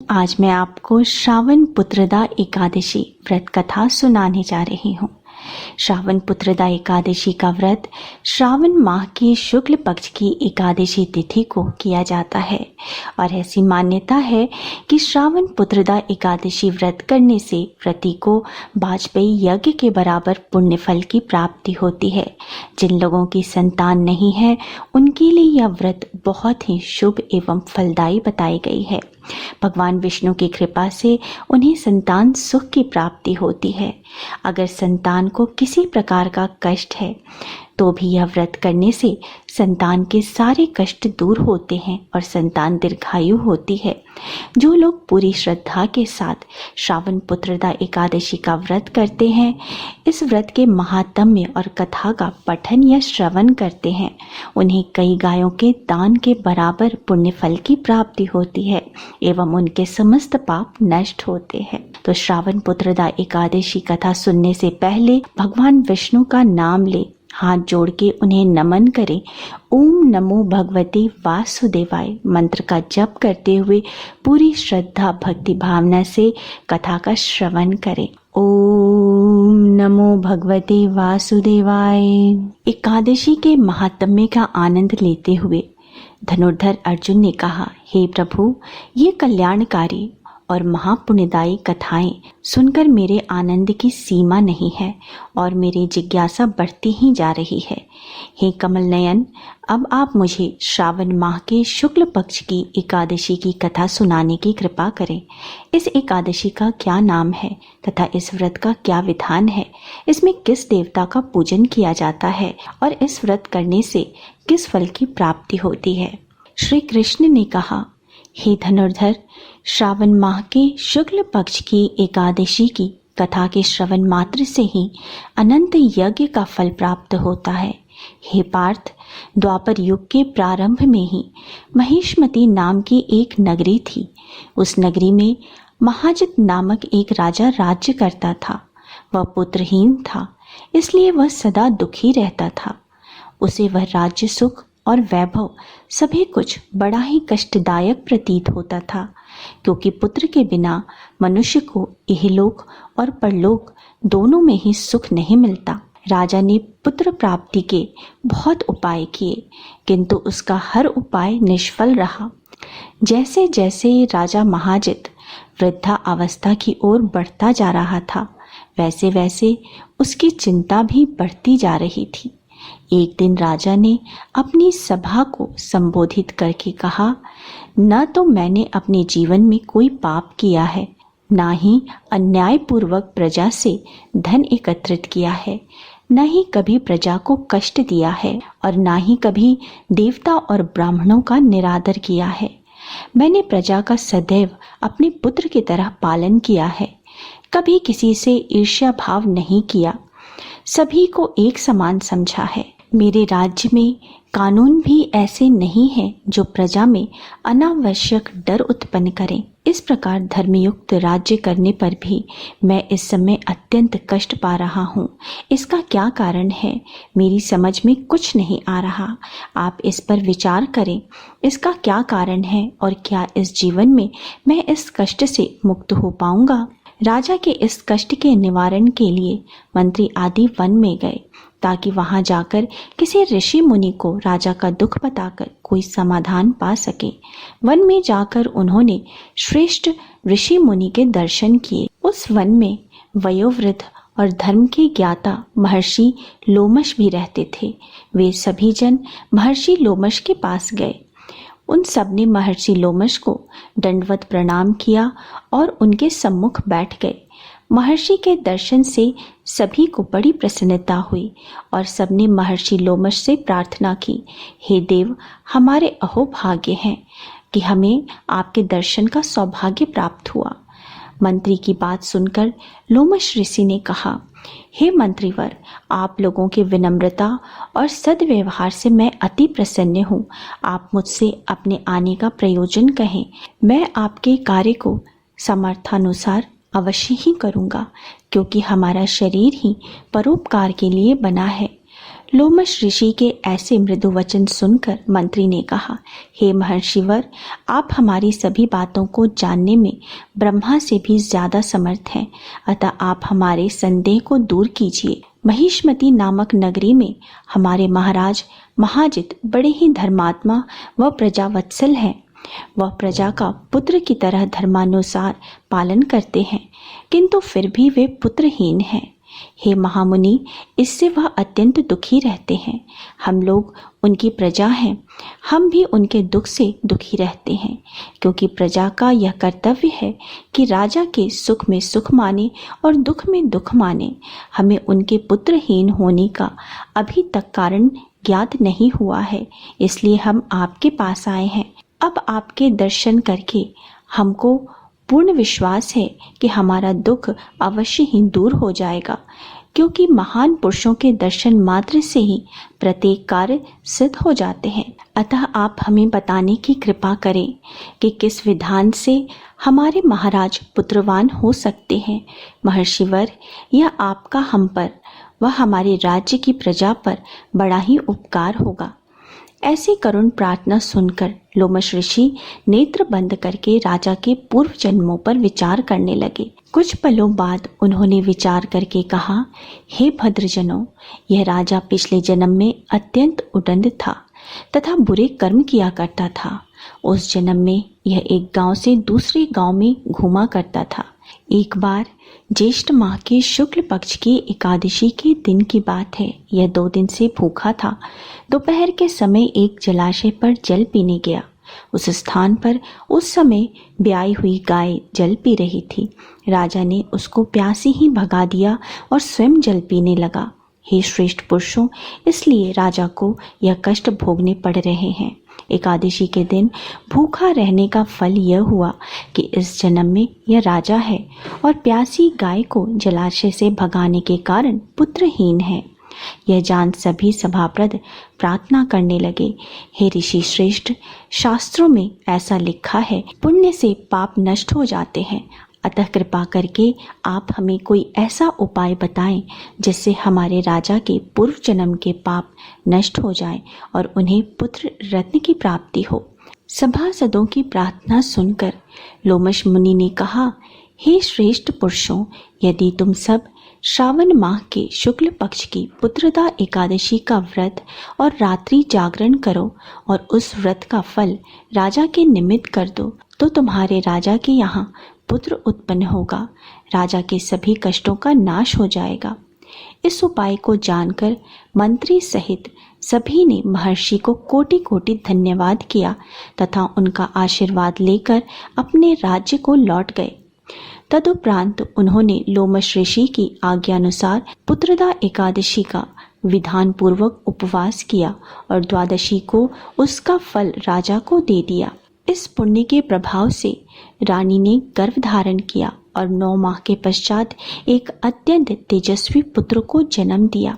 आज मैं आपको श्रावण पुत्रदा एकादशी व्रत कथा सुनाने जा रही हूँ। श्रावण पुत्रदा एकादशी का व्रत श्रावण माह की शुक्ल पक्ष की एकादशी तिथि को किया जाता है और ऐसी मान्यता है कि श्रावण पुत्रदा एकादशी व्रत करने से व्रती को वाजपेयी यज्ञ के बराबर पुण्य फल की प्राप्ति होती है। जिन लोगों की संतान नहीं है उनके लिए यह व्रत बहुत ही शुभ एवं फलदायी बताई गई है। भगवान विष्णु की कृपा से उन्हें संतान सुख की प्राप्ति होती है। अगर संतान को किसी प्रकार का कष्ट है तो भी यह व्रत करने से संतान के सारे कष्ट दूर होते हैं और संतान दीर्घायु होती है। जो लोग पूरी श्रद्धा के साथ श्रावण पुत्रदा एकादशी का व्रत करते हैं, इस व्रत के महात्म्य और कथा का पठन या श्रवण करते हैं, उन्हें कई गायों के दान के बराबर पुण्य फल की प्राप्ति होती है एवं उनके समस्त पाप नष्ट होते हैं। तो श्रावण पुत्रदा एकादशी कथा सुनने से पहले भगवान विष्णु का नाम ले, हाथ जोड़ के उन्हें नमन करें। ओम नमो भगवते वासुदेवाय मंत्र का जप करते हुए पूरी श्रद्धा भक्ति भावना से कथा का श्रवण करें। ओम नमो भगवते वासुदेवाय। एकादशी के महात्म्य का आनंद लेते हुए धनुर्धर अर्जुन ने कहा, हे प्रभु, ये कल्याणकारी और महापुण्यदायी कथाएं सुनकर मेरे आनंद की सीमा नहीं है और मेरी जिज्ञासा बढ़ती ही जा रही है। हे कमल नयन, अब आप मुझे श्रावण माह के शुक्ल पक्ष की एकादशी की कथा सुनाने की कृपा करें। इस एकादशी का क्या नाम है तथा इस व्रत का क्या विधान है? इसमें किस देवता का पूजन किया जाता है और इस व्रत करने से किस फल की प्राप्ति होती है? श्री कृष्ण ने कहा, हे धनुर्धर, श्रावण माह के शुक्ल पक्ष की एकादशी की कथा के श्रवण मात्र से ही अनंत यज्ञ का फल प्राप्त होता है। हे पार्थ, द्वापर युग के प्रारंभ में ही महिष्मती नाम की एक नगरी थी। उस नगरी में महाजित नामक एक राजा राज्य करता था। वह पुत्रहीन था, इसलिए वह सदा दुखी रहता था। उसे वह राज्य सुख और वैभव सभी कुछ बड़ा ही कष्टदायक प्रतीत होता था, क्योंकि पुत्र के बिना मनुष्य को इहलोक और परलोक दोनों में ही सुख नहीं मिलता। राजा ने पुत्र प्राप्ति के बहुत उपाय किए, किंतु उसका हर उपाय निष्फल रहा। जैसे जैसे राजा महाजित वृद्धा अवस्था की ओर बढ़ता जा रहा था, वैसे वैसे उसकी चिंता भी बढ़ती जा रही थी। एक दिन राजा ने अपनी सभा को संबोधित करके कहा, न तो मैंने अपने जीवन में कोई पाप किया है, ना ही अन्यायपूर्वक प्रजा से धन एकत्रित किया है, न ही कभी प्रजा को कष्ट दिया है और ना ही कभी देवता और ब्राह्मणों का निरादर किया है। मैंने प्रजा का सदैव अपने पुत्र की तरह पालन किया है, कभी किसी से ईर्ष्या भाव नहीं किया, सभी को एक समान समझा है। मेरे राज्य में कानून भी ऐसे नहीं हैं जो प्रजा में अनावश्यक डर उत्पन्न करें। इस प्रकार धर्मयुक्त राज्य करने पर भी मैं इस समय अत्यंत कष्ट पा रहा हूँ। इसका क्या कारण है, मेरी समझ में कुछ नहीं आ रहा। आप इस पर विचार करें, इसका क्या कारण है और क्या इस जीवन में मैं इस कष्ट से मुक्त हो पाऊंगा? राजा के इस कष्ट के निवारण के लिए मंत्री आदि वन में गए, ताकि वहां जाकर किसी ऋषि मुनि को राजा का दुख बताकर कोई समाधान पा सके। वन में जाकर उन्होंने श्रेष्ठ ऋषि मुनि के दर्शन किए। उस वन में वयोवृद्ध और धर्म के ज्ञाता महर्षि लोमश भी रहते थे। वे सभी जन महर्षि लोमश के पास गए। उन सब ने महर्षि लोमश को दंडवत प्रणाम किया और उनके सम्मुख बैठ गए। महर्षि के दर्शन से सभी को बड़ी प्रसन्नता हुई और सबने महर्षि लोमश से प्रार्थना की, हे देव, हमारे अहोभाग्य हैं कि हमें आपके दर्शन का सौभाग्य प्राप्त हुआ। मंत्री की बात सुनकर लोमश ऋषि ने कहा, हे मंत्रीवर, आप लोगों के विनम्रता और सद्व्यवहार से मैं अति प्रसन्न हूँ। आप मुझसे अपने आने का प्रयोजन कहें, मैं आपके कार्य को सामर्थ्यानुसार अवश्य ही करूँगा, क्योंकि हमारा शरीर ही परोपकार के लिए बना है। लोमश ऋषि के ऐसे मृदु वचन सुनकर मंत्री ने कहा, हे महर्षिवर, आप हमारी सभी बातों को जानने में ब्रह्मा से भी ज्यादा समर्थ हैं, अतः आप हमारे संदेह को दूर कीजिए। महिष्मती नामक नगरी में हमारे महाराज महाजित बड़े ही धर्मात्मा व प्रजावत्सल हैं। वह प्रजा का पुत्र की तरह धर्मानुसार पालन करते हैं, किंतु फिर भी वे पुत्रहीन हैं। हे महामुनि, इससे वह अत्यंत दुखी रहते हैं। हम लोग उनकी प्रजा हैं, हम भी उनके दुख से दुखी रहते हैं, क्योंकि प्रजा का यह कर्तव्य है कि राजा के सुख में सुख माने और दुख में दुख माने। हमें उनके पुत्रहीन होने का अभी तक कारण ज्ञात नहीं हुआ है, इसलिए हम आपके पास आए हैं। अब आपके दर्शन करके हमको पूर्ण विश्वास है कि हमारा दुख अवश्य ही दूर हो जाएगा, क्योंकि महान पुरुषों के दर्शन मात्र से ही प्रत्येक कार्य सिद्ध हो जाते हैं। अतः आप हमें बताने की कृपा करें कि किस विधान से हमारे महाराज पुत्रवान हो सकते हैं। महर्षिवर, यह आपका हम पर व हमारे राज्य की प्रजा पर बड़ा ही उपकार होगा। ऐसी करुण प्रार्थना सुनकर लोमश ऋषि नेत्र बंद करके राजा के पूर्व जन्मों पर विचार करने लगे। कुछ पलों बाद उन्होंने विचार करके कहा, हे भद्रजनों, यह राजा पिछले जन्म में अत्यंत उदंड था तथा बुरे कर्म किया करता था। उस जन्म में यह एक गांव से दूसरे गांव में घूमा करता था। एक बार ज्येष्ठ माह के शुक्ल पक्ष की एकादशी के दिन की बात है। यह 2 दिन से भूखा था। दोपहर के समय एक जलाशय पर जल पीने गया। उस स्थान पर उस समय ब्याई हुई गाय जल पी रही थी। राजा ने उसको प्यासी ही भगा दिया और स्वयं जल पीने लगा। हे श्रेष्ठ पुरुषों, इसलिए राजा को यह कष्ट भोगने पड़ रहे हैं। एकादशी के दिन भूखा रहने का फल यह हुआ कि इस जन्म में यह राजा है और प्यासी गाय को जलाशय से भगाने के कारण पुत्रहीन है। यह जान सभी सभाप्रद प्रार्थना करने लगे, हे ऋषि श्रेष्ठ, शास्त्रों में ऐसा लिखा है, पुण्य से पाप नष्ट हो जाते हैं। अतः कृपा करके आप हमें कोई ऐसा उपाय बताएं जिससे हमारे राजा के पूर्व जन्म के पाप नष्ट हो जाएं और उन्हें पुत्र रत्न की प्राप्ति हो। सभासदों की प्रार्थना सुनकर लोमश मुनि ने कहा, हे श्रेष्ठ पुरुषों, यदि तुम सब श्रावण माह के शुक्ल पक्ष की पुत्रदा एकादशी का व्रत और रात्रि जागरण करो और उस व्रत का फल राजा के निमित्त कर दो, तो तुम्हारे राजा के यहाँ पुत्र उत्पन्न होगा। राजा के सभी कष्टों का नाश हो जाएगा। इस उपाय को जानकर मंत्री सहित सभी ने महर्षि को कोटि कोटि धन्यवाद किया तथा उनका आशीर्वाद लेकर अपने राज्य को लौट गए। तदुपरांत उन्होंने लोमश ऋषि की आज्ञानुसार पुत्रदा एकादशी का विधान पूर्वक उपवास किया और द्वादशी को उसका फल राजा को दे दिया। इस पुण्य के प्रभाव से रानी ने गर्भ धारण किया और 9 माह के पश्चात एक अत्यंत तेजस्वी पुत्र को जन्म दिया।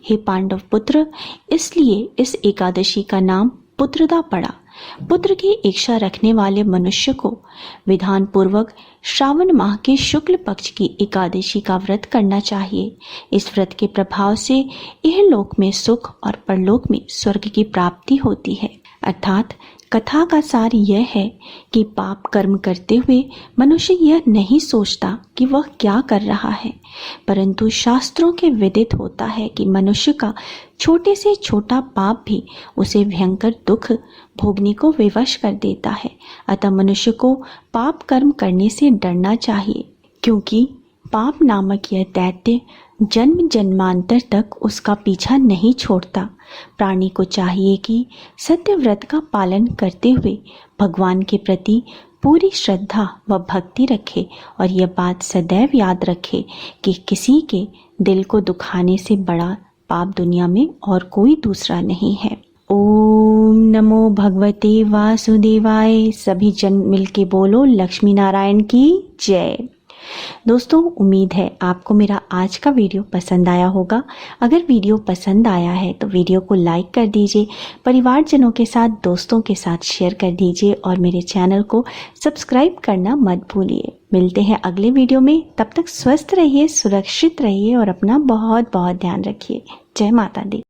हे पांडव पुत्र, इसलिए इस एकादशी का नाम पुत्रदा पड़ा। पुत्र की इच्छा रखने वाले मनुष्य को विधान पूर्वक श्रावण माह के शुक्ल पक्ष की एकादशी का व्रत करना चाहिए। इस व्रत के प्रभाव से यह लोक में सुख और परलोक में स्वर्ग की प्राप्ति होती है। अर्थात कथा का सार यह है कि पाप कर्म करते हुए मनुष्य यह नहीं सोचता कि वह क्या कर रहा है, परंतु शास्त्रों के विदित होता है कि मनुष्य का छोटे से छोटा पाप भी उसे भयंकर दुख भोगने को विवश कर देता है। अतः मनुष्य को पाप कर्म करने से डरना चाहिए, क्योंकि पाप नामक यह दैत्य जन्म जन्मांतर तक उसका पीछा नहीं छोड़ता। प्राणी को चाहिए कि सत्य व्रत का पालन करते हुए भगवान के प्रति पूरी श्रद्धा व भक्ति रखे और यह बात सदैव याद रखे कि किसी के दिल को दुखाने से बड़ा पाप दुनिया में और कोई दूसरा नहीं है। ओम नमो भगवते वासुदेवाय। सभी जन मिलके बोलो लक्ष्मी नारायण की जय। दोस्तों, उम्मीद है आपको मेरा आज का वीडियो पसंद आया होगा। अगर वीडियो पसंद आया है तो वीडियो को लाइक कर दीजिए, परिवारजनों के साथ, दोस्तों के साथ शेयर कर दीजिए और मेरे चैनल को सब्सक्राइब करना मत भूलिए। मिलते हैं अगले वीडियो में। तब तक स्वस्थ रहिए, सुरक्षित रहिए और अपना बहुत बहुत ध्यान रखिए। जय माता दी।